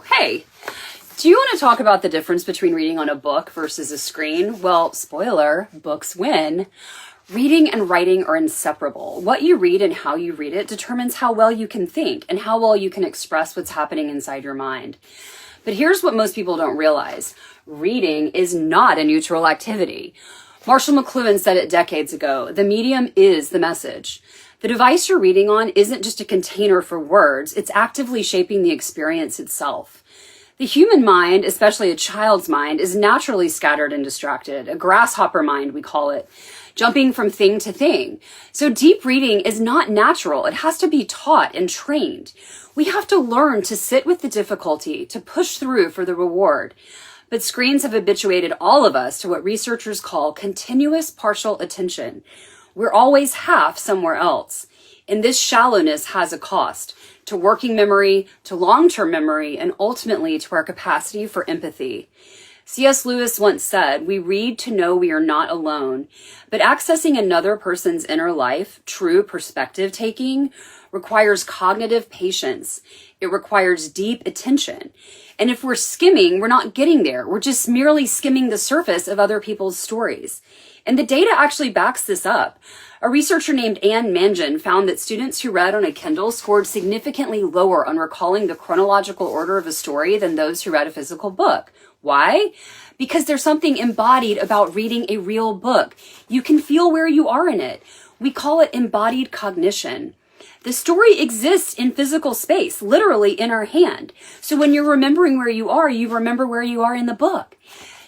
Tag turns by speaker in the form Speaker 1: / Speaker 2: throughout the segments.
Speaker 1: So, hey, do you want to talk about the difference between reading on a book versus a screen? Well, spoiler, books win. Reading and writing are inseparable. What you read and how you read it determines how well you can think and how well you can express what's happening inside your mind. But here's what most people don't realize. Reading is not a neutral activity. Marshall McLuhan said it decades ago. The medium is the message. The device you're reading on isn't just a container for words. It's actively shaping the experience itself. The human mind, especially a child's mind, is naturally scattered and distracted. A grasshopper mind, we call it, jumping from thing to thing. So deep reading is not natural. It has to be taught and trained. We have to learn to sit with the difficulty, to push through for the reward. But screens have habituated all of us to what researchers call continuous partial attention. We're always half somewhere else. And this shallowness has a cost to working memory, to long-term memory, and ultimately to our capacity for empathy. C.S. Lewis once said, "We read to know we are not alone, but accessing another person's inner life, true perspective taking, requires cognitive patience. It requires deep attention. And if we're skimming, we're not getting there. We're just merely skimming the surface of other people's stories." And the data actually backs this up. A researcher named Anne Mangan found that students who read on a Kindle scored significantly lower on recalling the chronological order of a story than those who read a physical book. Why? Because there's something embodied about reading a real book. You can feel where you are in it. We call it embodied cognition. The story exists in physical space, literally in our hand. So when you're remembering where you remember where you are in the book.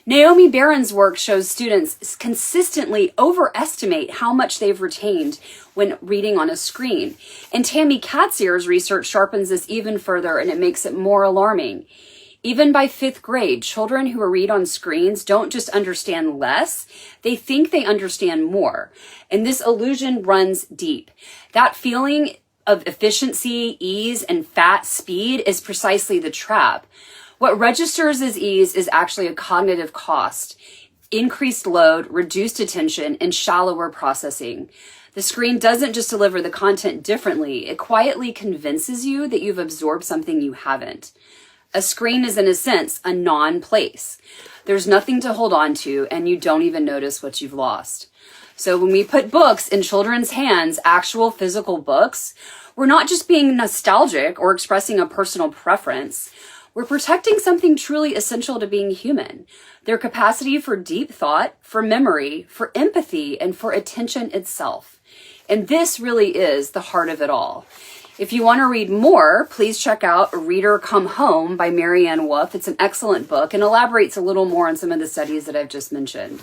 Speaker 1: Naomi Barron's work shows students consistently overestimate how much they've retained when reading on a screen. And Tammy Katzier's research sharpens this even further, and it makes it more alarming. Even by 5th grade, children who read on screens don't just understand less, they think they understand more. And this illusion runs deep. That feeling of efficiency, ease, and fat speed is precisely the trap. What registers as ease is actually a cognitive cost, increased load, reduced attention, and shallower processing. The screen doesn't just deliver the content differently, it quietly convinces you that you've absorbed something you haven't. A screen is, in a sense, a non-place. There's nothing to hold on to, and you don't even notice what you've lost. So when we put books in children's hands, actual physical books, we're not just being nostalgic or expressing a personal preference. We're protecting something truly essential to being human, their capacity for deep thought, for memory, for empathy, and for attention itself. And this really is the heart of it all. If you want to read more, please check out Reader Come Home by Marianne Wolf. It's an excellent book and elaborates a little more on some of the studies that I've just mentioned.